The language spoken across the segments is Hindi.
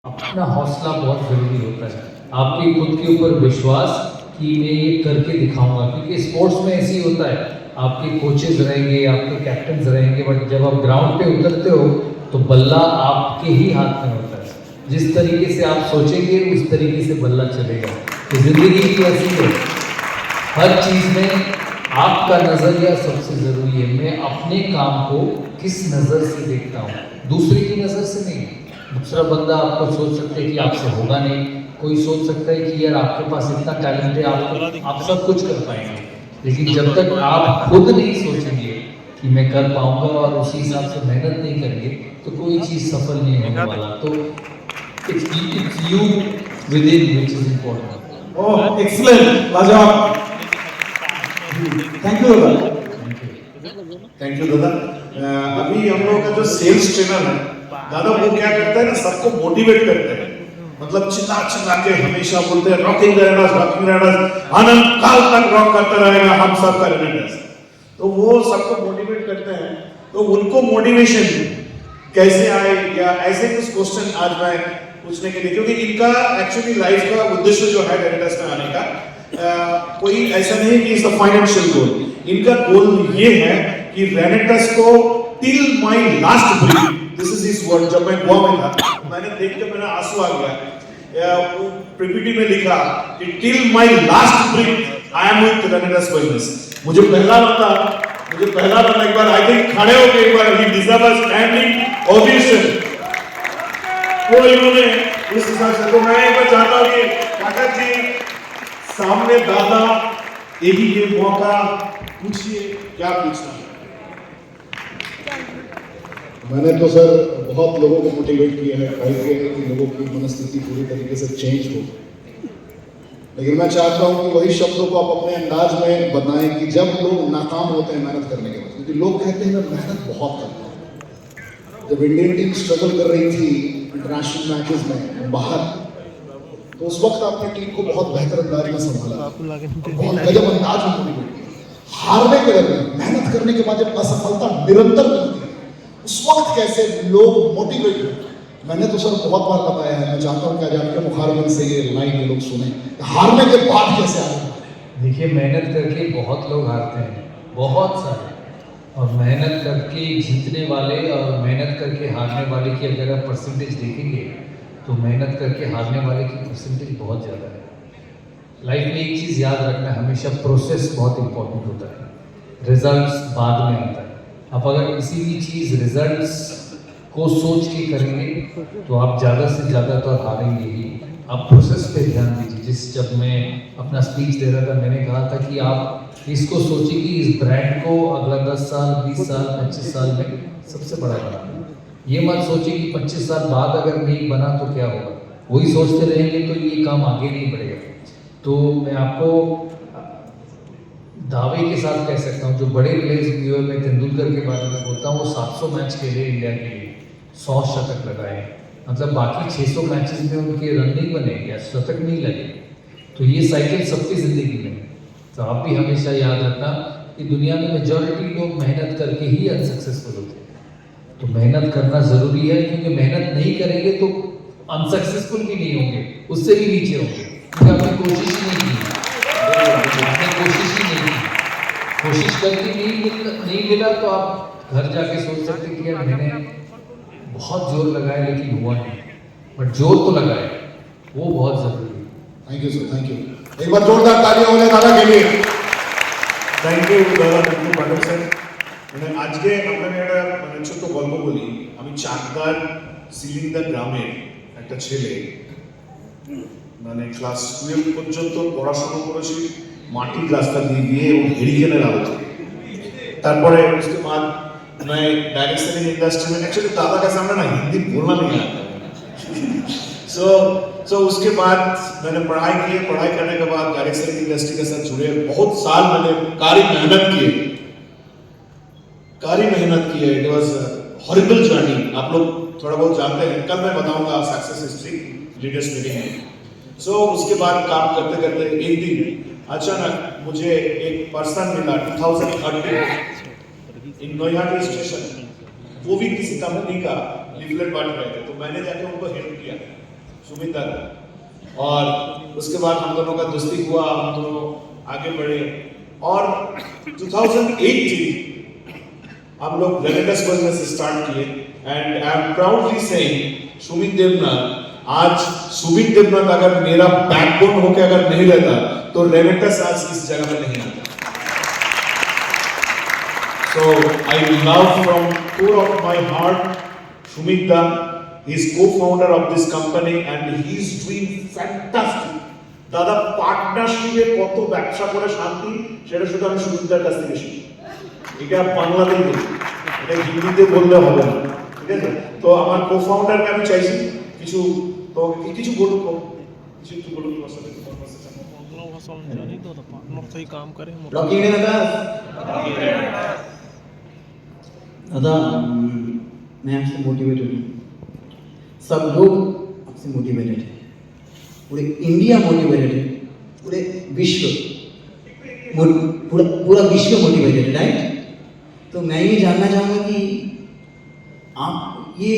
अपना हौसला बहुत ज़रूरी होता है। आपके खुद के ऊपर विश्वास कि मैं ये करके दिखाऊँगा, क्योंकि स्पोर्ट्स में ऐसे ही होता है, आपके कोचेज़ रहेंगे, आपके कैप्टन्स रहेंगे, बट जब आप ग्राउंड पे उतरते हो, तो बल्ला आपके ही हाथ में होता है। जिस तरीके से आप सोचेंगे, उस तरीके से बल्ला चलेगा। तो ज़िंदगी भी ऐसी है, हर चीज़ में आपका नज़रिया सबसे ज़रूरी है। मैं अपने काम को किस नज़र से देखता हूँ, दूसरे की नज़र से नहीं। दूसरा बंदा आपको सोच सकता है कि आपसे होगा नहीं, कोई सोच सकता है कि यार आपके पास इतना टैलेंट है, आप सब कुछ कर पाएंगे, लेकिन जब तक आप खुद नहीं सोचेंगे कि मैं कर पाऊंगा और उसी हिसाब से मेहनत नहीं करेंगे, तो कोई चीज़ सफल नहीं होने वाला। तो it's you with in which is important. Oh excellent, लाजवाब। थैंक यू दादा। थैंक यू दादा। अभी हम लोगों का जो सेल्स ट्रेनर है दादा, वो क्या करता है ना, सबको मोटिवेट करते हैं। मतलब चिल्ला चिल्ला के हमेशा बोलते हैं रॉकिंग रेडर्स, आनंद काल तक रॉक करता रहेगा हम सब का रेडर्स। तो वो सबको मोटिवेट करते हैं। तो उनको मोटिवेशन कैसे आए, या ऐसे कुछ क्वेश्चन आज मैं पूछने के लिए, क्योंकि इनका एक्चुअली लाइफ का उद्देश्य जो है रेडर्स में आने का, कोई ऐसा नहीं कि इसका फाइनेंशियल गोल। इनका गोल ये है कि रेनेटस को till my last breath, this is his word. जब मैं गोवा में था, मैंने देख के मेरा आंसू आ गया। पीपीटी में लिखा कि till my last breath I am with Renetus business. मुझे पहला बार एक बार आई थिंक खड़े होकर एक बार ही डिजर्व अ स्टैंडिंग ओवेशन वो इन्होंने इस हिसाब से। तो मैं एक बार चाहता हूं कि काका जी सामने दादा, यही ये मौका, पूछिए क्या पूछना है। मैंने तो सर बहुत लोगों को मोटिवेट किया है, ट्राई किया है कि लोगों की मनस्थिति पूरी तरीके से चेंज हो, लेकिन मैं चाहता हूं कि वही शब्दों को आप अपने अंदाज में बताएं कि जब लोग नाकाम होते हैं मेहनत करने के बाद, क्योंकि लोग कहते हैं मैं मेहनत बहुत करता हूं। जब इंडियन टीम स्ट्रगल कर रही थी इंटरनेशनल मैचेस में बाहर, तो उस वक्त आपने टीम को बहुत बेहतर अंदाज में संभाला, बहुत गजब अंदाज में मोटिवेट किया। हारने के डर में, मेहनत करने के बाद जब असफलता निरंतर मिलती है, उस वक्त कैसे लोग मोटिवेट हो। मैंने तो सर बहुत बार बताया है, मैं चाहता हूं कि आज आपके मुखारबिन से ये लाइन ये लोग सुने, हारने के बाद कैसे आगे। देखिए, मेहनत करके बहुत लोग हारते हैं, बहुत सारे, और मेहनत करके जीतने वाले और मेहनत करके हारने वाले की अगर आप परसेंटेज देखेंगे, तो मेहनत करके हारने वाले की परसेंटेज बहुत ज़्यादा है। लाइफ में एक चीज़ याद रखना, हमेशा प्रोसेस बहुत इंपॉर्टेंट होता है, रिजल्ट्स बाद में आता है। आप अगर किसी भी चीज़ रिजल्ट्स को सोच के करेंगे, तो आप ज़्यादा से ज़्यादा तो हारेंगे ही। आप प्रोसेस पे ध्यान दीजिए। जब मैं अपना स्पीच दे रहा था, मैंने कहा था कि आप इसको सोचिए कि इस ब्रांड को अगला 10 साल, 20 साल, 25 साल में सबसे बड़ा बनाना। ये मत सोचिए कि 25 साल बाद अगर नहीं बना तो क्या होगा, वही सोचते रहेंगे तो ये काम आगे नहीं बढ़ेगा। तो मैं आपको दावे के साथ कह सकता हूँ, जो बड़े प्लेयर्स हुए, मैं तेंदुलकर के बारे में बोलता हूँ, वो 700 मैच खेले इंडिया के लिए, 100 शतक लगाए, मतलब बाकी 600 मैचेस में उनके रन नहीं बने या शतक नहीं लगे। तो ये साइकिल सबकी ज़िंदगी में। तो आप भी हमेशा याद रखना कि दुनिया में मेजॉरिटी लोग मेहनत करके ही अनसक्सेसफुल होते हैं। तो मेहनत करना ज़रूरी है, क्योंकि मेहनत नहीं करेंगे तो अनसक्सेसफुल भी नहीं होंगे, उससे भी नीचे होंगे, क्योंकि आपने कोशिश ही नहीं की, आपने कोशिश ही नहीं की। कोशिश करके नहीं मिला तो आप घर जाके सोच सकते कि यार मैंने बहुत जोर लगाया लेकिन हुआ नहीं, बट जोर तो लगाए, वो बहुत जरूरी है। Thank you sir, thank you. एक बार जोरदार तालियां हो जाए दादा के लिए। থ্যাংক ইউ দাদা, থ্যাংক ইউ পাঠক স্যার। মানে আজকে আপনাকে একটা মানে ছোট্ট গল্প বলি। আমি চাকদার সিলিন্দা গ্রামের একটা ছেলে, মানে ক্লাস 12 পর্যন্ত পড়াশোনা করেছি মাটির রাস্তা দিয়ে গিয়ে এবং হেরিকেনের আলোতে। তারপরে उसके बाद मैं डायरेक्ट सेलिंग इंडस्ट्री में, एक्चुअली दादा के सामने ना हिंदी बोलना नहीं आता। सो उसके बाद मैंने पढ़ाई की, पढ़ाई करने के बाद डायरेक्ट सेलिंग इंडस्ट्री के साथ जुड़े, बहुत साल मैंने कारी मेहनत की है। It was horrible journey. आप लोग थोड़ा बहुत जानते हैं, कल मैं बताऊंगा सक्सेस हिस्ट्री लीडर्स मीटिंग में। सो उसके बाद काम करते करते एक दिन अचानक मुझे एक पर्सन मिला 2013 इन नोयाटी स्टेशन। वो भी किसी कंपनी का लीफलेट बांट रहे थे, तो मैंने जाके उनको हेल्प किया। सुमित दादा। और उसके बाद हम दोनों का दोस्ती हुआ, हम दोनों आगे बढ़े और 2018 हम लोग रेनेटस बिजनेस स्टार्ट किए and I am proudly saying Sumit Devnath, आज सुमित देवनाथ अगर मेरा बैकबोन होके अगर नहीं रहता तो रेनेटस आज इस जगह में नहीं आता। So I love from core of my heart Sumit da, he is co-founder of this company and he is doing fantastic. দাদা পার্টনারশিপে কত ব্যবসা করে শান্তি সেটা শুধু আমি সুমিতদার কাছ থেকে শিখি। এটা বাংলাতেই বলি, এটা হিন্দিতে বললে হবে না, ঠিক আছে? তো আমার কো-ফাউন্ডারকে আমি চাইছি কিছু তো কিছু বলুক, কিছু একটু বলুক তোমার সাথে কনভারসেশন। बांग्ला भाषा में जानी तो पार्टनर से ही काम करें। रॉकी ने दादा दादा मैं आपसे मोटिवेटेड हूँ, सब लोग आपसे मोटिवेटेड है, पूरे इंडिया मोटिवेटेड है, पूरे विश्व पूरा विश्व मोटिवेटेड है, राइट? तो मैं ये जानना चाहूँगा कि आप ये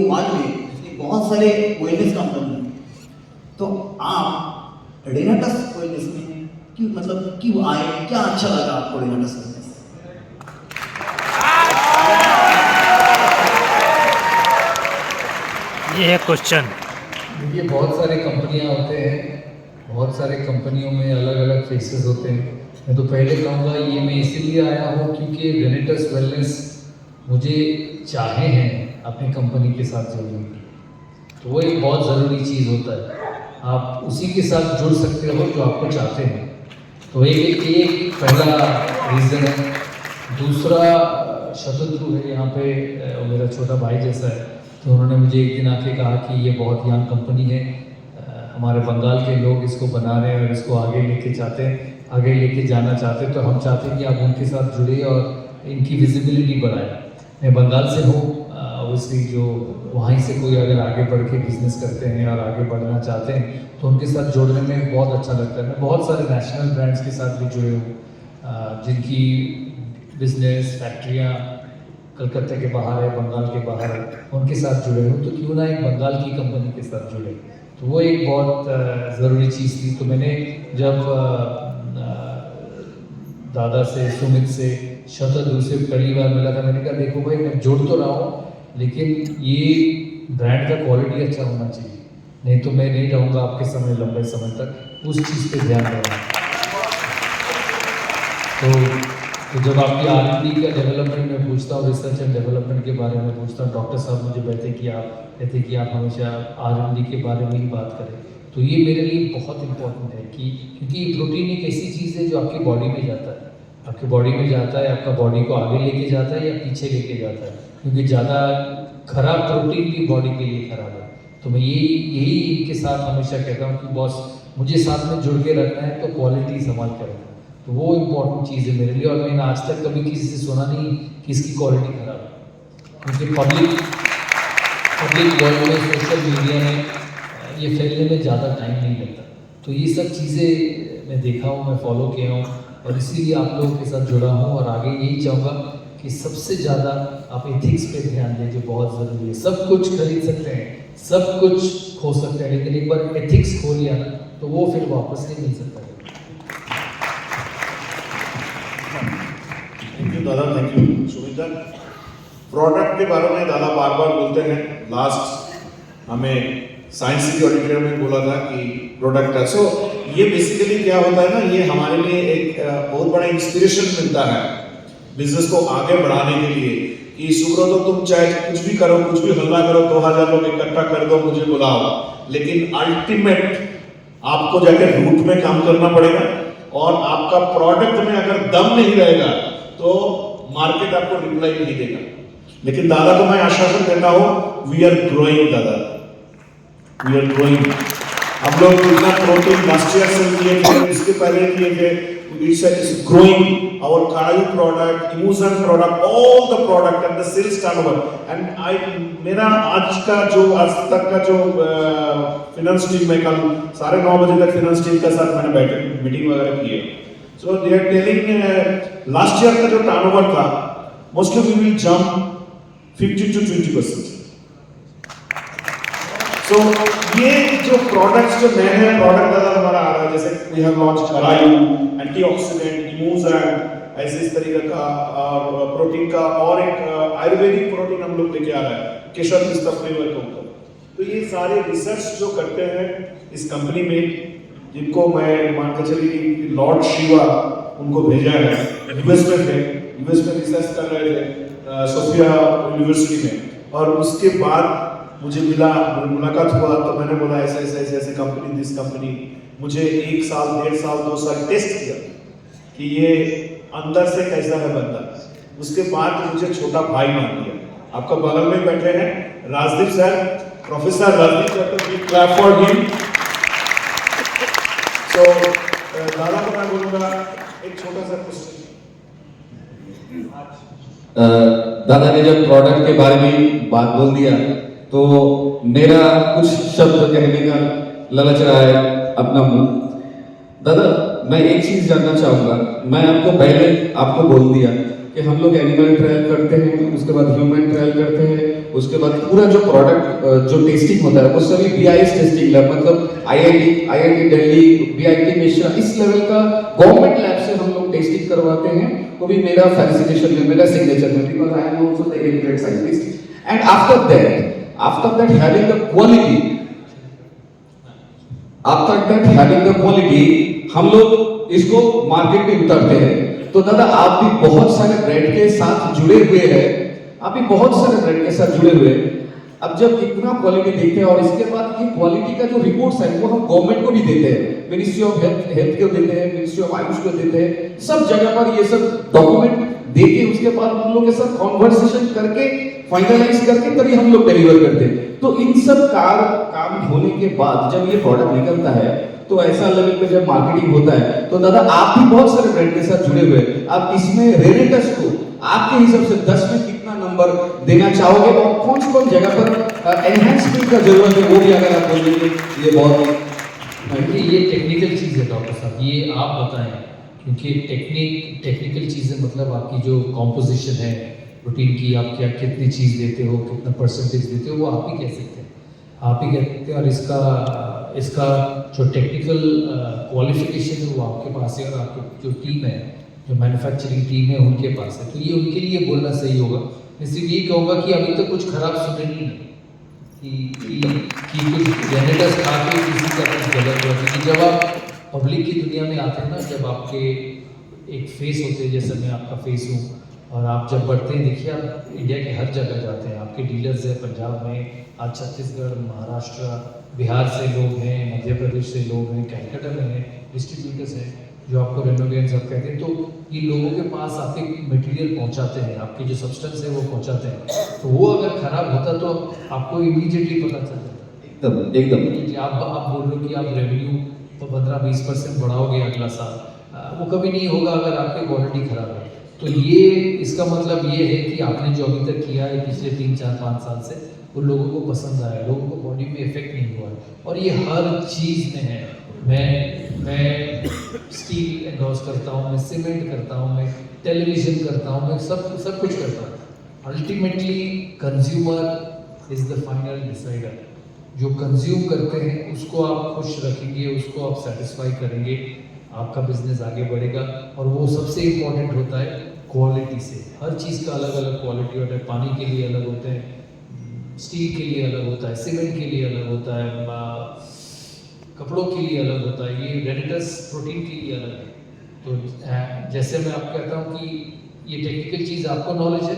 वर्ल्ड में बहुत सारे वेलनेस कंपनी हैं, तो आप रेनेटस वेलनेस में क्यों, मतलब क्यों आए, क्या अच्छा लगा आपको रेनेटस वेलनेस? ये है क्वेश्चन। देखिए बहुत सारे कंपनियां होते हैं, बहुत सारे कंपनियों में अलग अलग फेसेस होते हैं। मैं तो पहले कहूँगा ये मैं इसीलिए आया हूँ क्योंकि रेनेटस वेलनेस मुझे चाहे हैं अपनी कंपनी के साथ जोड़ने की, तो वो एक बहुत ज़रूरी चीज़ होता है। आप उसी के साथ जुड़ सकते हो जो आपको चाहते हैं, तो एक पहला रीज़न है। दूसरा शतद्रु है यहाँ पे, मेरा छोटा भाई जैसा है, तो उन्होंने मुझे एक दिन आके कहा कि ये बहुत यंग कंपनी है, हमारे बंगाल के लोग इसको बना रहे हैं और इसको आगे लेके जाना चाहते हैं, तो हम चाहते हैं कि आप उनके साथ जुड़े और इनकी विजिबिलिटी बढ़ाएं। मैं बंगाल से हूँ, ऑब्वियसली जो वहीं से कोई अगर आगे बढ़ के बिजनेस करते हैं और आगे बढ़ना चाहते हैं तो उनके साथ जोड़ने में बहुत अच्छा लगता है। मैं बहुत सारे नेशनल ब्रांड्स के साथ भी जुड़े हूँ, जिनकी बिजनेस फैक्ट्रियाँ कलकत्ता के बाहर है, बंगाल के बाहर है, उनके साथ जुड़े हूँ, तो क्यों ना एक बंगाल की कंपनी के साथ जुड़े। तो वो एक बहुत ज़रूरी चीज़ थी। तो मैंने जब दादा से, सुमित से, शतद्रु से पहली बार मिला था, मैंने कहा देखो भाई मैं जोड़ तो रहा हूँ लेकिन ये ब्रांड का क्वालिटी अच्छा होना चाहिए, नहीं तो मैं नहीं रहूँगा आपके समय लंबे समय तक, उस चीज़ पे ध्यान देना। तो जब आपकी R&D का डेवलपमेंट में पूछता हूँ, रिसर्च एंड डेवलपमेंट के बारे में पूछता हूँ, डॉक्टर साहब मुझे कहते कि आप हमेशा R&D के बारे में ही बात करें, तो ये मेरे लिए बहुत इंपॉर्टेंट है कि क्योंकि प्रोटीन एक ऐसी चीज़ है जो आपकी बॉडी में जाता है, आपकी बॉडी में जाता है, आपका बॉडी को आगे लेके जाता है या पीछे लेके जाता है, क्योंकि ज़्यादा खराब प्रोटीन भी बॉडी के लिए खराब है। तो मैं यही इनके साथ हमेशा कहता हूँ कि बॉस मुझे साथ में जुड़ के रखना है तो क्वालिटी संभाल कर रखना, तो वो इम्पोर्टेंट चीज़ है मेरे लिए। और मैंने आज तक कभी किसी से सुना नहीं कि इसकी क्वालिटी खराब है, क्योंकि पब्लिक वर्ल्ड में, सोशल मीडिया में ये फैलने में ज़्यादा टाइम नहीं लगता। तो ये सब चीज़ें मैं देखा हूँ, मैं फॉलो किया हूँ और इसीलिए आप लोगों के साथ जुड़ा हूँ और आगे यही चाहूँगा कि सबसे ज़्यादा आप एथिक्स पे ध्यान दें, जो बहुत ज़रूरी है। सब कुछ खरीद सकते हैं, सब कुछ खो सकते हैं, लेकिन एक बार एथिक्स खो लिया ना तो वो फिर वापस नहीं मिल सकता। थैंक यू दादा, थैंक यू सुमिता। प्रोडक्ट के बारे में दादा बार बार बोलते हैं। लास्ट हमें साइंस सिटी ऑडिटोरियम में बोला था कि प्रोडक्ट है, सो ये बेसिकली क्या होता है ना, ये हमारे लिए एक बहुत बड़ा इंस्पिरेशन मिलता है बिजनेस को आगे बढ़ाने के लिए कि सुब्रतो तुम चाहे कुछ भी करो, कुछ भी हल्ला करो, 2000 लोग इकट्ठा कर दो, मुझे बुलाओ, लेकिन अल्टीमेट आपको जाके रूट में काम करना पड़ेगा और आपका प्रोडक्ट में अगर दम नहीं रहेगा तो मार्केट आपको रिप्लाई नहीं देगा। लेकिन दादा को मैं आश्वासन देता हूं, वी आर ग्रोइंग दादा, वी आर ग्रोइंग। हम लोग कितना प्रोटीन लास्ट ईयर सेल किए थे, इसके पहले किए थे, it's growing our kadai product, emotion product, all the product and the sales turnover. And मेरा आज तक का जो फाइनेंस टीम में कल 9:30 बजे तक फाइनेंस टीम के साथ मैंने बैठे मीटिंग वगैरह की है। So they are telling last year का जो टर्नओवर था mostly we will jump 50 to 20%। So ये जो प्रोडक्ट्स जो नए नए प्रोडक्ट दादा हमारा आ रहा है, जैसे वी हैव लॉन्च करायु, एंटीऑक्सीडेंट, इमूजैन, ऐसे इस तरीके का प्रोटीन का, और एक आयुर्वेदिक प्रोटीन हम लोग लेके आ रहा है केशर पिस्ता फ्लेवर के ऊपर। तो ये सारे रिसर्च जो करते हैं इस कंपनी में, जिनको मैं मान के चलिए लॉर्ड शिवा उनको भेजा है, यूएस में थे, यूएस में रिसर्च कर रहे थे सोफिया यूनिवर्सिटी में, और उसके बाद मुझे मिला, मुलाकात हुआ, तो मैंने बोला ऐसे ऐसे ऐसे ऐसे कंपनी, दिस कंपनी, मुझे 1 साल 1.5 साल 2 साल टेस्ट किया कि ये अंदर से कैसा है बंदा। उसके बाद मुझे छोटा भाई मान लिया। आपका बगल में बैठे हैं Rajdeep sir, professor Rajdeep sir, तो बिग क्लैप फॉर हिम। सो दादा को मैं बोलूंगा एक छोटा सा क्वेश्चन। दादा ने जब प्रोडक्ट के बारे में बात बोल दिया तो मेरा कुछ शब्द कहने का ललच रहा है अपना मुंह। दादा मैं एक चीज जानना चाहूंगा, मैं आपको पहले आपको बोल दिया कि हम लोग एनिमल ट्रायल करते हैं, उसके बाद ह्यूमन ट्रायल करते हैं, उसके बाद पूरा जो प्रोडक्ट जो टेस्टिंग होता है वो सभी बीआईएस टेस्टिंग लैब, मतलब आईआईटी दिल्ली, बीआईटी मिश्रा, इस लेवल का गवर्नमेंट लैब से हम लोग टेस्टिंग करवाते हैं, वो भी मेरा फेलिसिटेशन में, मेरा सिग्नेचर में, because I am also the educated scientist. And after that having the quality हम लोग इसको मार्केट में उतारते हैं। तो दादा आप भी बहुत सारे ब्रांड के साथ जुड़े हुए हैं, आप भी बहुत सारे ब्रांड के साथ जुड़े हुए हैं। अब जब इतना क्वालिटी देखते हैं और इसके बाद ये क्वालिटी का जो रिपोर्ट्स है वो हम गवर्नमेंट को भी देते हैं, मिनिस्ट्री ऑफ हेल्थ को देते हैं, मिनिस्ट्री ऑफ आयुष को देते हैं, सब जगह पर ये सब डॉक्यूमेंट देके उसके बाद उन लोगों के साथ कॉन्वर्सेशन करके फाइनलाइज करके तभी हम लोग डिलीवर करते हैं। तो इन सब काम होने के बाद जब ये प्रोडक्ट निकलता है तो ऐसा लेवल पे जब मार्केटिंग होता है, तो दादा आप भी बहुत सारे ब्रांड के साथ जुड़े हुए, आप इसमें रेनेटस को आपके हिसाब से 10 में कितना नंबर देना चाहोगे और कौन कौन जगह पर एनहांसमेंट का जरूरत है वो भी अगर आप बोलेंगे ये बहुत। ये टेक्निकल चीज़ है डॉक्टर साहब, ये आप बताएं, क्योंकि टेक्निकल चीज़ें मतलब आपकी जो कॉम्पोजिशन है प्रोटीन की, आप क्या कितनी चीज़ देते हो, कितना परसेंटेज देते हो, वो आप ही कह सकते हैं, आप ही कह सकते हैं। और इसका जो टेक्निकल क्वालिफिकेशन है वो आपके पास है, और आपकी जो टीम है, जो मैन्युफैक्चरिंग टीम है उनके पास है, तो ये उनके लिए बोलना सही होगा। मैं सिर्फ ये कहूँगा कि अभी तक कुछ खराब सुने नहीं है कि कुछ जेनेटस खा के किसी का कुछ गलत हुआ, क्योंकि जब आप पब्लिक की दुनिया में आते हैं ना, जब आपके एक फेस होते हैं, जैसे मैं आपका फेस हूँ, और आप जब बढ़ते हैं, देखिए आप इंडिया के हर जगह जाते हैं, आपके डीलर्स हैं पंजाब में, आज छत्तीसगढ़, महाराष्ट्र, बिहार से लोग हैं, मध्य प्रदेश से लोग हैं, कैलकाटा में हैं, डिस्ट्रीब्यूटर्स हैं जो आपको रेनोवेट सब कहते हैं। तो ये लोगों के पास आपके मटेरियल पहुंचाते हैं, आपकी जो सब्सटेंस है वो पहुंचाते हैं, तो वो अगर खराब होता तो आपको इमीडिएटली पता चल जाता। एकदम आप बोल रहे हो कि आप रेवेन्यू तो 15-20% बढ़ाओगे अगला साल, वो कभी नहीं होगा अगर आपकी क्वालिटी खराब है। तो ये इसका मतलब ये है कि आपने जो अभी तक किया है पिछले 3-4-5 साल से, वो लोगों को पसंद आया, लोगों को बॉडी में इफेक्ट नहीं हुआ है, और ये हर चीज़ में है। मैं स्टील एंडोर्स करता हूँ, मैं सीमेंट करता हूँ, मैं टेलीविज़न करता हूँ, मैं सब कुछ करता हूँ। Ultimately consumer is the final decider. जो कंज्यूम करते हैं उसको आप खुश रखेंगे, उसको आप सेटिस्फाई करेंगे, आपका बिजनेस आगे बढ़ेगा। और वो सबसे इम्पोर्टेंट होता है क्वालिटी से, हर चीज़ का अलग अलग क्वालिटी होता है, पानी के लिए अलग होते हैं, स्टील के लिए अलग होता है, सीमेंट के लिए अलग होता है, कपड़ों के लिए अलग होता है, ये रेनेटस प्रोटीन के लिए अलग है। तो जैसे मैं आपको कहता हूँ कि ये टेक्निकल चीज़ आपको नॉलेज है,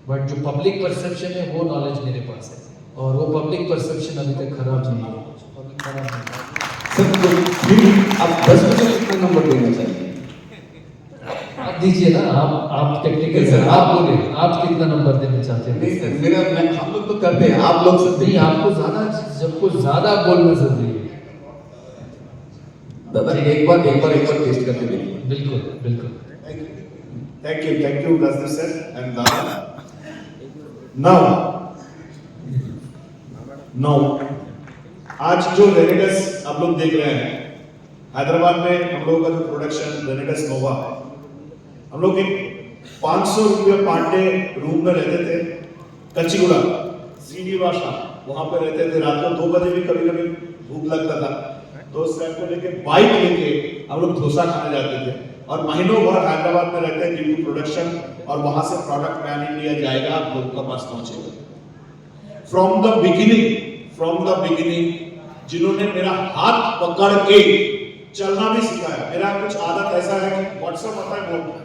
बट जो पब्लिक परसेप्शन है वो नॉलेज मेरे पास है, और वो पब्लिक परसेप्शन अभी तक खराब नहीं है। सर तो आप 10 में से कितना नंबर देना चाहिए? आप दीजिए ना, आप टेक्निकल सर, आप बोले आप कितना नंबर देना चाहते हैं? नहीं सर, मेरा हम लोग तो करते हैं, आप लोग सब नहीं, आपको ज़्यादा, सबको ज़्यादा बोलना जरूरी है। दादा एक बार टेस्ट करके देखिए। बिल्कुल Thank you Razdeep sir and Dada. Now आज जो रेनेटस आप लोग देख रहे हैं, हैदराबाद में हम लोगों का जो प्रोडक्शन रेनेटस नोवा है, हम लोग एक 500 रुपये पर डे रूम में रहते थे, कच्चीगुड़ा, श्रीनिवासा, वहां पे रहते थे, रात को 2 बजे भी कभी कभी भूख लगता था तो सर को लेके बाइक लेके हम लोग डोसा खाने जाते थे और महीनों भर हैदराबाद में रहते हैं ड्यू टू प्रोडक्शन और वहां से प्रोडक्ट पैन इंडिया जाएगा, आप लोगों का पास पहुंचेगा। फ्रॉम द बिगिनिंग जिन्होंने मेरा हाथ पकड़ के चलना भी सिखाया, मेरा कुछ आदत ऐसा है कि व्हाट्सएप आता है बहुत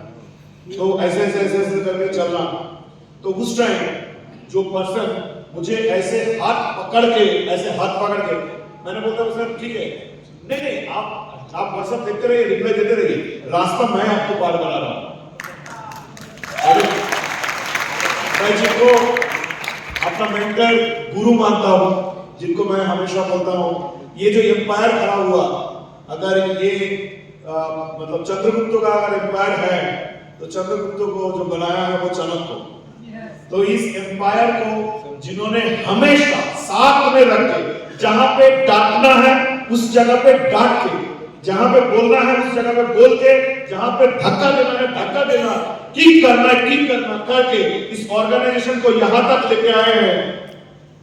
तो ऐसे ऐसे ऐसे ऐसे करके चलना, तो उस टाइम जो पर्सन मुझे ऐसे हाथ पकड़ के मैंने बोलता सर ठीक है, नहीं आप व्हाट्सएप देखते रहिए, रिप्लाई देते रहिए, रास्ता मैं आपको पार करा रहा हूं। मैं जिनको अपना मेंटर गुरु मानता हूं, जिनको मैं हमेशा बोलता हूं ये जो एम्पायर खड़ा हुआ, अगर ये मतलब चंद्रगुप्त का अगर एम्पायर है तो चंद्रगुप्त को जो बनाया है वो चाणक्य को, तो इस एम्पायर को जिन्होंने हमेशा साथ में रख के जहां पे डांटना है उस जगह पे डांट के, जहां पे बोलना है उस जगह पे बोल के, जहां पे धक्का देना है धक्का देना, किक करना करके इस ऑर्गेनाइजेशन को यहां तक लेके आए हैं,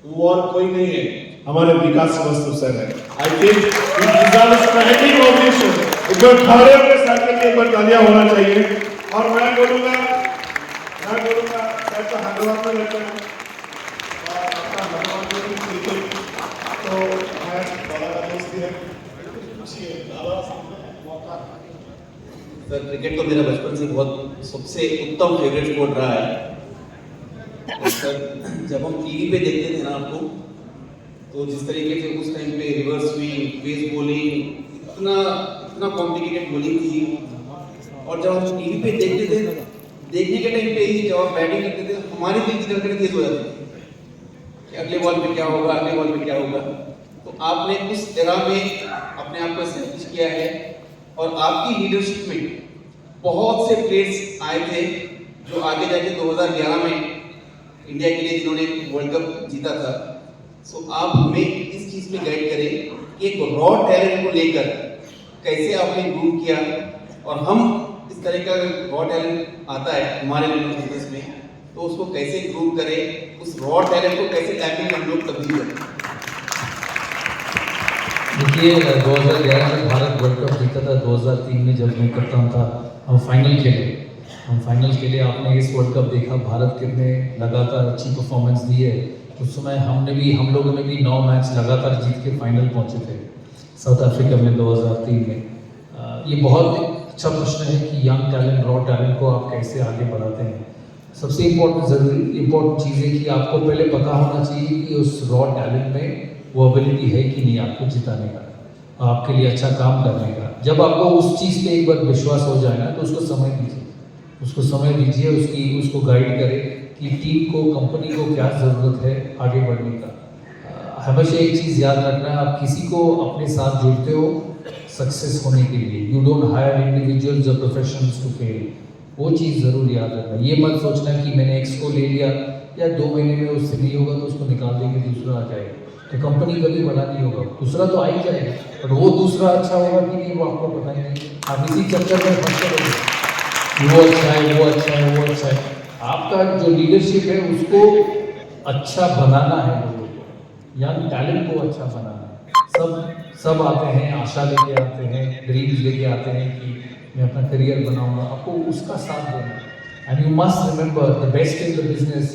वो और कोई नहीं है, हमारे विकास श्रीवास्तव सर है। I think we deserve standing ovation, एक बार खड़े होकर सर के लिए एक बार तालियां होना चाहिए। और मैं बोलूंगा सर तो हैदराबाद में रहते हैं और अपना हैदराबाद में क्रिकेट तो मैं बड़ा दोस्त है, सर क्रिकेट तो मेरा बचपन से बहुत सबसे उत्तम फेवरेट स्पोर्ट रहा है। और सर जब हम टीवी पे देखते थे ना आपको, तो जिस तरीके से उस टाइम पे रिवर्स स्विंग, पेस बॉलिंग, इतना कॉम्प्लिकेटेड बॉलिंग थी, और जब हम टीवी पे देखते थे, देखने के टाइम पे ही जब आप बैटिंग करते थे हमारी दिल की धड़कनें तेज हो जाती थी कि अगले बॉल पे क्या होगा, अगले बॉल पे क्या होगा। तो आपने उस एरा में अपने आप को एस्टैब्लिश किया है और आपकी लीडरशिप में बहुत से प्लेयर्स आए थे जो आगे जाके 2011 में इंडिया के लिए जिन्होंने वर्ल्ड कप जीता था। सो आप हमें इस चीज में गाइड करें कि एक रॉ टैलेंट को लेकर कैसे आपने ग्रूव किया, और हम इस तरह का रॉ टैलेंट आता है हमारे बिजनेस में तो उसको कैसे ग्रूव करें, उस रॉ टैलेंट को कैसे टाइमिंग हम लोग तब्दील करें। देखिए 2011 में भारत वर्ल्ड कप जीता था, 2003 में जब मैं कप्तान था हम फाइनल खेले। आपने इस वर्ल्ड कप देखा भारत कितने लगातार अच्छी परफॉर्मेंस दी है। उस समय हम लोगों ने भी 9 मैच लगातार जीत के फाइनल पहुंचे थे साउथ अफ्रीका में 2003 में। ये बहुत अच्छा प्रश्न है कि यंग टैलेंट, रॉ टैलेंट को आप कैसे आगे बढ़ाते हैं। सबसे इम्पोर्टेंट चीज़ है कि आपको पहले पता होना चाहिए कि उस रॉ टैलेंट में वो एबिलिटी है कि नहीं आपको जिताने का, आपके लिए अच्छा काम करने का। जब आपको उस चीज़ पे एक बार विश्वास हो जाए ना तो उसको समय दीजिए, उसको गाइड करें कि टीम को, कंपनी को क्या ज़रूरत है आगे बढ़ने का। हमेशा एक चीज़ याद रखना है, आप किसी को अपने साथ जुड़ते हो सक्सेस होने के लिए। यू डोंट हायर इंडिविजुअल्स और प्रोफेशनल्स टू फेल, वो चीज़ ज़रूर याद रखना। ये मत सोचना कि मैंने एक्स को ले लिया या 2 महीने में उससे नहीं होगा तो उसको निकाल देंगे, दूसरा आ जाएगा, तो कंपनी कभी बड़ा नहीं होगा। दूसरा तो आ ही जाएगा, पर वो दूसरा अच्छा होगा कि नहीं वो आपको पता ही नहीं। आप इसी चक्कर में फंसते रहोगे, वो अच्छा है। आपका जो लीडरशिप है उसको अच्छा बनाना है, लोगों को, यंग टैलेंट को अच्छा बनाना है। सब आते हैं, आशा लेके आते हैं, ड्रीम्स लेके आते हैं कि मैं अपना करियर बनाऊंगा, आपको उसका साथ देना है। And you must remember the best in the business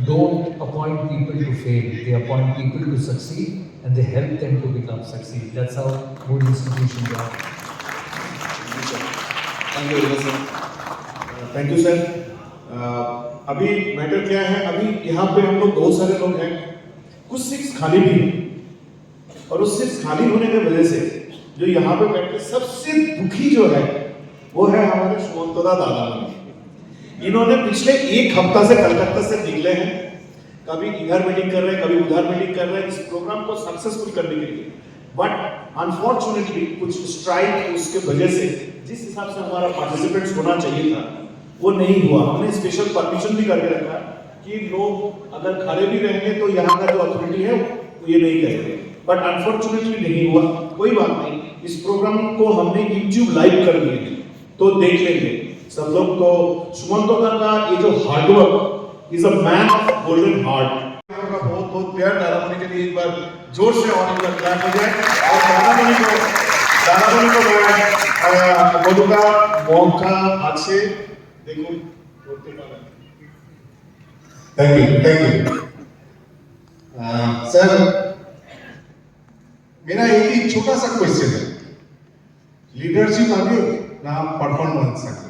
don't appoint people to fail, they appoint people to succeed and they help them to become succeed. That's how good institutions are. Thank you very much. Thank you sir. अभी मैटर क्या है, अभी यहाँ पे हम लोग बहुत सारे लोग हैं, कुछ सीट्स खाली भी हैं, और उस सीट्स खाली होने की वजह से जो यहाँ पे बैठे सबसे दुखी जो है वो है हमारे सुमंतदा दादा। इन्होंने पिछले 1 हफ्ता से कलकत्ता से निकले हैं, कभी इधर मीटिंग कर रहे हैं, कभी उधर मीटिंग कर रहे हैं इस प्रोग्राम को सक्सेसफुल करने के लिए। बट अनफॉर्चुनेटली कुछ स्ट्राइक उसके वजह से जिस हिसाब से हमारा पार्टिसिपेंट्स होना चाहिए था वो नहीं हुआ। हमने स्पेशल परमिशन भी करके रखा कि लोग अगर खड़े भी रहेंगे तो यहाँ का जो अथॉरिटी है वो ये नहीं करेंगे, बट अनफॉर्चुनेटली नहीं हुआ। कोई बात नहीं, इस प्रोग्राम को हमने YouTube लाइव कर दिए तो देख लेंगे सब लोग। तो सुमंतदा का ये जो hard work is a man of golden heart. बहुत बहुत प्लेयर दादामणि के लिए एक बार जोर से और एक बार क्लैप हो जाए और दादामणि को मैं बोलूंगा मौका हाथ से देखो बोलते पाला। थैंक यू सर, मेरा एक ही छोटा सा क्वेश्चन है, लीडरशिप आगे ना परफॉर्मेंस आगे?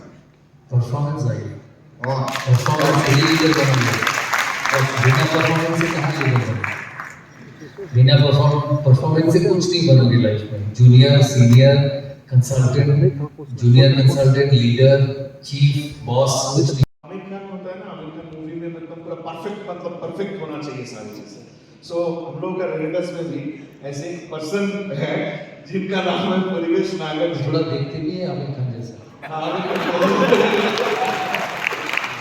परफॉर्मेंस आएगी, वाह, परफॉर्मेंस ही लीडर बनेंगे और बिना परफॉर्मेंस से कहाँ लीडर बनेंगे? बिना परफॉर्मेंस से कुछ नहीं बनोगे लाइफ में। Junior, senior, consultant, junior consultant, leader, chief, boss, कुछ नहीं। आमिर खान होता है ना, आमिर खान मूवी में मतलब पूरा परफेक्ट, मतलब परफेक्ट होना चाहिए सारी चीजें। सो हम लोग का रेडर्स में भी ऐसे एक पर्सन है जिनका नाम है परिवेश नागर। थोड़ा देखते भी है आमिर खान जैसा।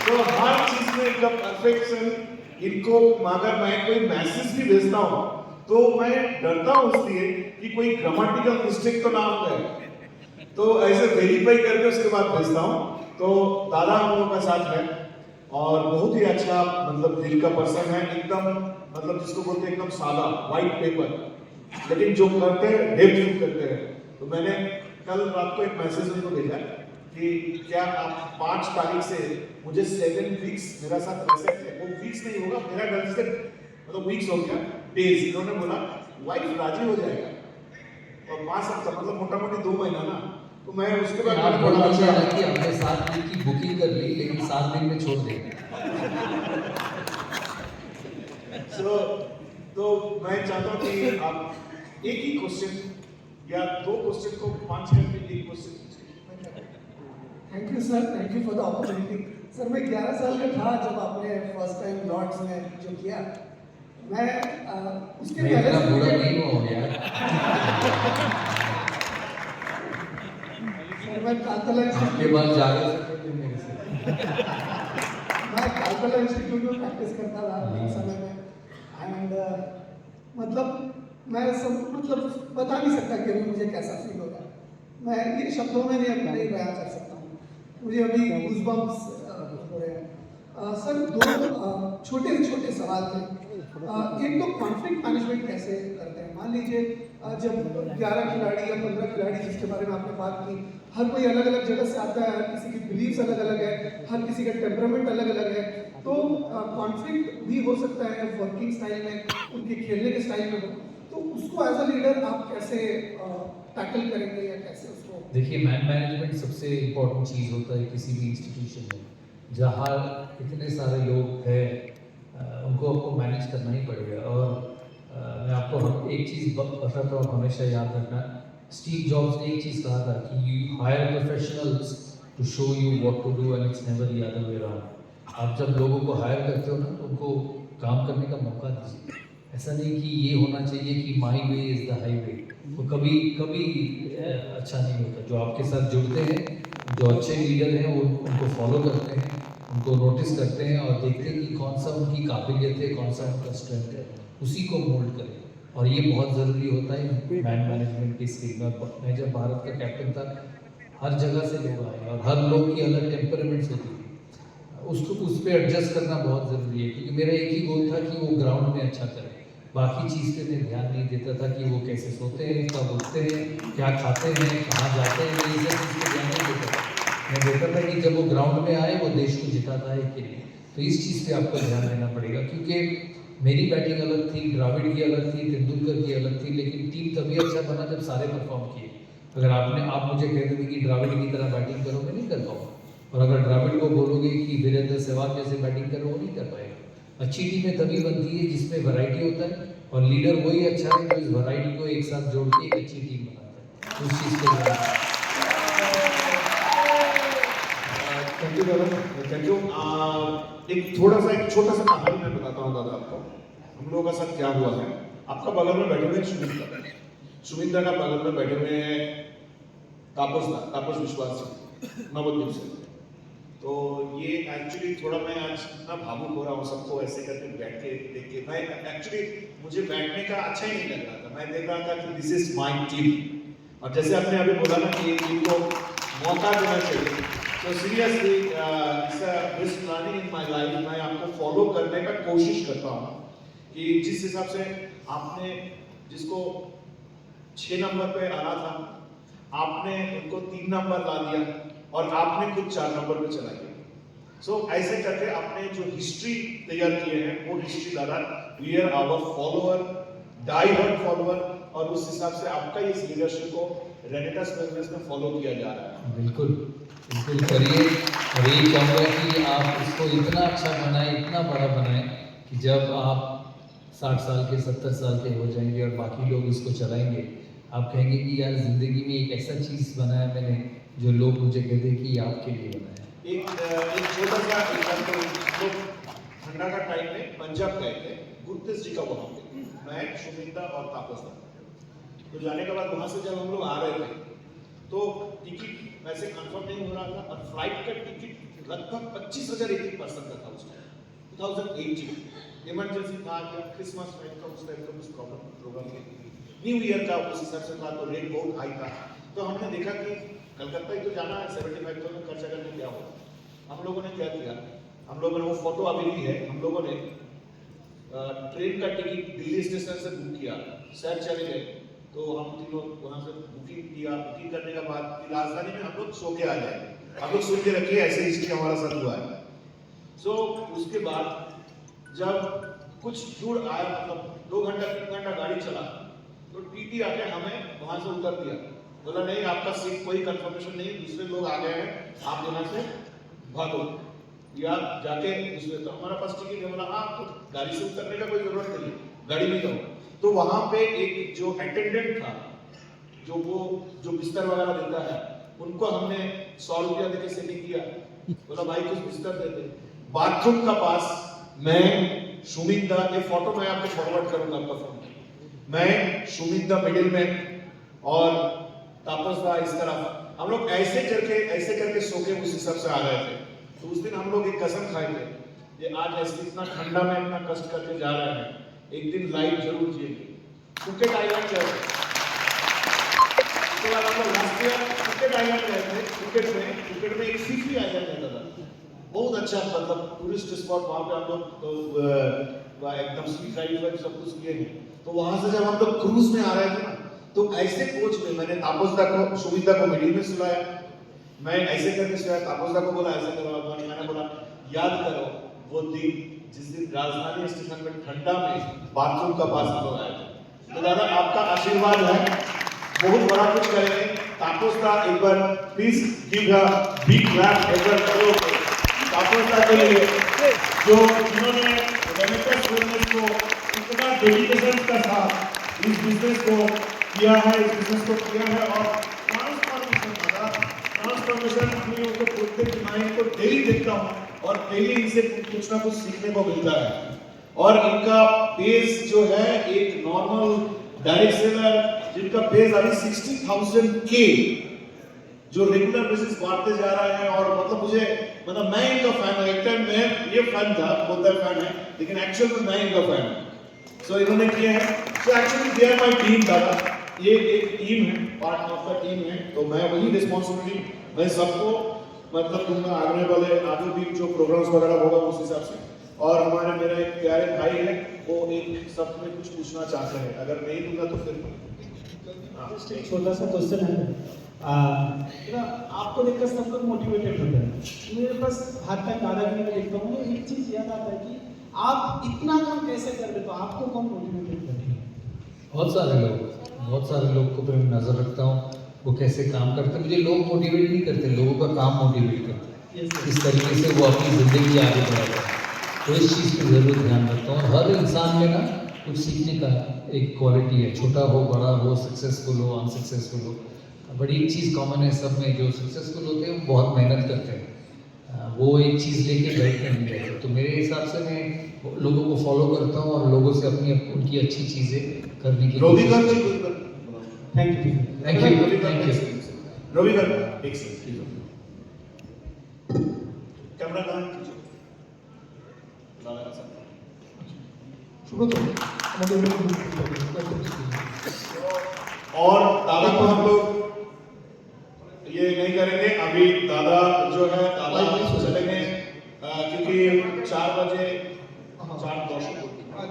तो हर चीज में एकदम परफेक्शन। इनको अगर मैं कोई मैसेज भी भेजता हूँ तो मैं डरता हूँ इसलिए कि कोई ग्रामेटिकल मिस्टेक तो ना हो जाए, तो ऐसे वेरीफाई करके उसके बाद भेजता हूँ। तो दादा हम लोगों का साथ है और बहुत ही अच्छा मतलब दिल का पर्सन है, एकदम मतलब जिसको बोलते हैं एकदम सादा व्हाइट पेपर, लेकिन जो करते हैं डेप्थ करते हैं। तो मैंने कल रात को एक मैसेज उनको भेजा कि क्या आप 5 तारीख से मुझे 7 वीक्स मेरा साथ रह सकते हैं। वो वीक्स नहीं होगा, मेरा गलती से मतलब वीक्स हो गया, डेज। इन्होंने बोला वाइफ राजी हो जाएगा और 5 हफ्ता मतलब मोटा मोटी 2 महीना ना। तो मैं उसके बाद आप मैंने बोला बोला अच्छा कि हमने 7 दिन की बुकिंग कर ली लेकिन 7 दिन में छोड़ देंगे। तो मैं चाहता हूँ कि आप एक ही क्वेश्चन या 2 क्वेश्चन को 5 करके एक क्वेश्चन पूछिए। Thank you sir, thank you for the opportunity. Sir मैं 11 साल का था जब आपने फर्स्ट टाइम लॉर्ड्स में जो किया। मैं उसके मैं पहले इतना से बुरा मुझे- नहीं हुआ हूँ यार। सर, मैं कालतला आपके इंस्टीट्यूट बाद जा रहे थे मेरे से। मैं कालतला इंस्टीट्यूट में प्रैक्टिस करता था उस समय में। एंड मतलब मैं सब मतलब बता नहीं सकता कि अभी मुझे कैसा फील होगा। मैं ये शब्दों में नहीं बयान कर सकता हूँ। मुझे अभी गूज़बम्प्स हो रहे हैं। सर 2 छोटे छोटे सवाल थे। एक तो कॉन्फ्लिक्ट मैनेजमेंट कैसे करते हैं? मान लीजिए जब 11 खिलाड़ी या 15 खिलाड़ी जिसके बारे में आपने बात की, हर कोई अलग अलग जगह से आता है, हर किसी की बिलीव्स अलग अलग है, हर किसी का टेम्परामेंट अलग अलग है, तो कॉन्फ्लिक्ट भी हो सकता है वर्किंग स्टाइल में, उनके खेलने के स्टाइल में हो। तो उसको एज अ लीडर आप कैसे टैकल करेंगे या कैसे उसको? देखिए, मैन मैनेजमेंट सबसे इम्पोर्टेंट चीज़ होता है किसी भी इंस्टीट्यूशन में। जहाँ इतने सारे लोग हैं उनको आपको मैनेज करना ही पड़ेगा। और मैं आपको एक चीज़ बताता हूँ, हमेशा याद रखना। स्टीव जॉब्स ने एक चीज़ कहा था कि you hire professionals to show you what to do and it's never the other way around. आप जब लोगों को हायर करते हो ना तो उनको काम करने का मौका दीजिए। ऐसा नहीं कि ये होना चाहिए कि माई वे इज़ द हाईवे। वो कभी कभी अच्छा नहीं होता। जो आपके साथ जुड़ते हैं, जो अच्छे लीडर हैं, वो उनको फॉलो करते हैं, उनको नोटिस करते हैं और देखते हैं कि कौन सा उनकी काबिलियत है, कौन सा उनका स्ट्रेंथ है, उसी को मोल्ड करें। और ये बहुत ज़रूरी होता है मैन मैनेजमेंट की स्किल में। मैं जब भारत का कैप्टन था, हर जगह से लोग आए और हर लोग की अलग टेम्परामेंट्स होती थी। उसको उस पर एडजस्ट करना बहुत ज़रूरी है, क्योंकि मेरा एक ही गोल था कि वो ग्राउंड में अच्छा करे। बाकी चीज़ पे मैं ध्यान नहीं देता था कि वो कैसे सोते हैं, कब उठते हैं, क्या खाते हैं, कहाँ जाते हैं, मैं ये सब चीज़ पे ध्यान नहीं देता था। मैं देखता था कि जब वो ग्राउंड में आए वो देश को जिताता है कि नहीं। तो इस चीज़ पे आपको ध्यान देना पड़ेगा, क्योंकि मेरी बैटिंग अलग थी, द्रविड़ की अलग थी, तेंदुलकर की अलग थी, लेकिन टीम तभी अच्छा बना जब सारे परफॉर्म किए। अगर आप मुझे कहते थे कि द्रविड़ की तरह बैटिंग करो, मैं नहीं कर पाऊँगा। और अगर द्रविड़ को बोलोगे कि वीरेंद्र सहवाग जैसे बैटिंग करो, वो नहीं कर पाएगा। अच्छी टीमें तभी बनती है जिसमें वैरायटी होता है, और लीडर वही अच्छा है जो इस वैरायटी को एक साथ जोड़ के एक अच्छी टीम बनाता है। उस चीज़ को थैंक यू दादा, थैंक यू। एक छोटा सा कहानी मैं बताता हूँ दादा आपको। हम लोगों का साथ क्या हुआ है। आपका बगल में बैठे हुए सुमित दा का बगल में बैठे हुए हैं तापस विश्वास नवद्वीप से। तो ये एक्चुअली थोड़ा मैं आज इतना भावुक हो रहा हूँ सबको ऐसे करके बैठ के देख के। मैं एक्चुअली मुझे बैठने का अच्छा ही नहीं लग रहा था। मैं देख रहा था कि दिस इज माय टीम, और जैसे आपने अभी बोला ना कि टीम को मौका देना चाहिए, तो seriously it's a best planning in my life. मैं आपको फॉलो करने का कोशिश करता हूँ कि जिस हिसाब से आपने जिसको 6 नंबर पे आना था, आपने उनको 3 नंबर ला दिया और आपने खुद 4 नंबर पे चला गया। सो ऐसे करके आपने जो हिस्ट्री तैयार किए हैं वो हिस्ट्री द्वारा we are our follower, die hard follower, और उस हिसाब से आपका इस लीडरशिप को रेनेटास बिजनेस में फॉलो किया जा रहा है। बिल्कुल बिल्कुल करिए, और यही चाहूँगा कि आप इसको इतना अच्छा बनाएं, इतना बड़ा बनाएं कि जब आप 60 साल के 70 साल के हो जाएंगे और बाकी लोग इसको चलाएंगे, आप कहेंगे कि यार ज़िंदगी में एक ऐसा चीज़ बनाया मैंने जो लोग मुझे कहते हैं कि ये आपके लिए बनाया। एक छोटा सा एग्जाम्पल, लोग ठंडा का टाइम में पंजाब गए थे, गुरतेज जी का वहाँ पे मैं, शुमिता और तापस था। तो जाने के बाद वहाँ से जब हम लोग आ रहे थे तो टिकट वैसे कंफर्म नहीं हो रहा था, और फ्लाइट का टिकट लगभग 25,000 एक पर्सन का था उस टाइम 2018। इमरजेंसी था क्या, क्रिसमस टाइम का उस टाइम का कुछ प्रोग्राम न्यू ईयर का उस हिसाब से था, तो रेट बहुत हाई था। तो हमने देखा कि कलकत्ता ही तो जाना है, 75,000 खर्चा करके क्या होगा। हम लोगों ने क्या किया, हम लोगों ने वो फोटो अभी भी है, हम लोगों ने ट्रेन का टिकट दिल्ली स्टेशन से बुक किया, शहर चले गए। तो हम तीनों वहाँ से बुकिंग किया, बुकिंग करने के बाद राजधानी में हम लोग सो के आ जाएंगे। हम लोग सुन के रखिए, ऐसे हिस्ट्री हमारा साथ हुआ है। सो उसके बाद जब कुछ दूर आया, मतलब 2 घंटा 3 घंटा गाड़ी चला, तो टीटी आके हमें वहां से उतर दिया, बोला नहीं आपका सीट कोई कंफर्मेशन नहीं, दूसरे लोग आ गए हैं, आप यहाँ से भागो या जाके दूसरे। तो हमारा पास टिकट है, बोला हाँ तो गाड़ी से उतरने का कोई जरूरत नहीं है, गाड़ी में जाओ। तो वहां पे एक जो अटेंडेंट था, जो बिस्तर वगैरह देता है, उनको हमने 100 रुपया देके सेटिंग किया, बोला भाई कुछ बिस्तर दे दे। बाथरूम का पास मैं, शुमिता, ये फोटो मैं आपको फॉरवर्ड करूंगा आपका फोन, मैं, शुमिता मिडिल में और तापस दा इस तरफ, हम लोग ऐसे करके सो के उस हिसाब से आ रहे थे। तो उस दिन हम लोग एक कसम खाए थे, ये आज ऐसे इतना ठंडा में इतना कष्ट करके जा रहे हैं, एक दिन लाइफ जरूर जिएंगे। फुकेट आइलैंड गए थे, उसके बाद हम लोग लास्ट ईयर फुकेट आइलैंड गए थे। फुकेट में एक सीफी आइलैंड है दादा, बहुत अच्छा, मतलब टूरिस्ट स्पॉट, वहाँ पे हम लोग एकदम सी ड्राइव सब कुछ किए हैं। तो वहां से जब हम लोग क्रूज में आ रहे थे ना, तो ऐसे कोच में मैंने तापसदा को, शुमिता को मिडिल में सुलाया, मैं ऐसे करके सुलाया, तापसदा को बोला ऐसे करो, मैंने बोला याद करो वो दिन जिस दिन राजधानी स्टेशन में ठंडा में बाथरूम का पास हम लोग आए थे। तो दादा आपका आशीर्वाद है, बहुत बड़ा कुछ करेंगे। तापसदा एक बार please give a big clap एक बार करो तापसदा के लिए, जो इन्होंने रेनेटास बिजनेस को इतना डेडिकेशन के साथ इस बिजनेस को किया है, और ट्रांसफॉर्मेशन अपनी उनको प्रत्येक माइंड को डेली देखता हूँ और डेली इनसे कुछ ना कुछ सीखने को मिलता है। और इनका पेज जो है, एक नॉर्मल डायरेक्ट सेलर जिनका पेज अभी 60,000 के जो रेगुलर बेसिस बढ़ते जा रहा है, और मतलब मैं इनका फैन हूँ। एक टाइम मैं ये फैन था, बहुत फैन है, लेकिन एक्चुअल में मैं इनका फैन हूँ। सो इन्होंने किया है, so actually they are my team दादा, ये एक टीम है, पार्ट ऑफ द टीम है। तो मैं वही रिस्पॉन्सिबिलिटी मैं सबको मतलब दूंगा, आगे भी जो प्रोग्राम्स वगैरह होगा उस हिसाब से। और हमारे मेरा एक प्यारे भाई है, वो एक सब में कुछ पूछना चाहते हैं, अगर नहीं दूंगा तो फिर एक छोटा सा क्वेश्चन है, आपको देखकर सब लोग मोटिवेटेड होते हैं। मेरे पास हर टाइम दादागिरी में देखता हूँ, एक चीज याद आता है कि आप इतना काम कैसे कर रहे, तो आपको कौन मोटिवेटेड करते हैं? बहुत सारे लोग को मैं नजर रखता हूँ, वो कैसे काम करते हैं। मुझे लोग मोटिवेट नहीं करते, लोगों का काम मोटिवेट करते हैं, इस तरीके से वो अपनी ज़िंदगी आगे बढ़ाते हैं। तो इस चीज़ की ज़रूर ध्यान रखता हूँ। हर इंसान में ना कुछ सीखने का एक क्वालिटी है, छोटा हो बड़ा हो, सक्सेसफुल हो अनसक्सेसफुल हो, बड़ी एक चीज़ कॉमन है सब में, जो सक्सेसफुल होते हैं वो बहुत मेहनत करते हैं, वो एक चीज़ लेके बैठते नहीं रहते। तो मेरे हिसाब से मैं लोगों को फॉलो करता हूँ और लोगों से अपनी उनकी अच्छी चीज़ें करने की रवि कर थैंक यू। रवि कर एक सेकंड कैमरा कहाँ है? और दादा को हम लोग ये नहीं करेंगे अभी, दादा जो है दादा चलेंगे क्योंकि 4 बजे 4:10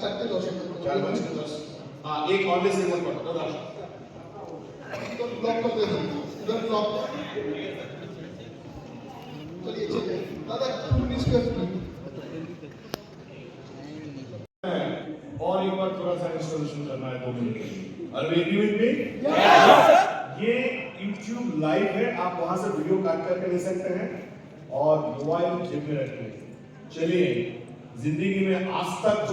4:10 4:10 हाँ एक ऑर्डर से मत पढ़ो दादा ब्लॉक कर दे इधर ब्लॉक चलिए चलिए दादा 2 मिनट्स का और एक बार थोड़ा सा इंस्टॉलेशन करना है 2 मिनट के लिए are you agree with me ये YouTube लाइव है आप वहां से वीडियो काट करके ले सकते हैं और मोबाइल जेब में रखें चलिए जिंदगी में आज तक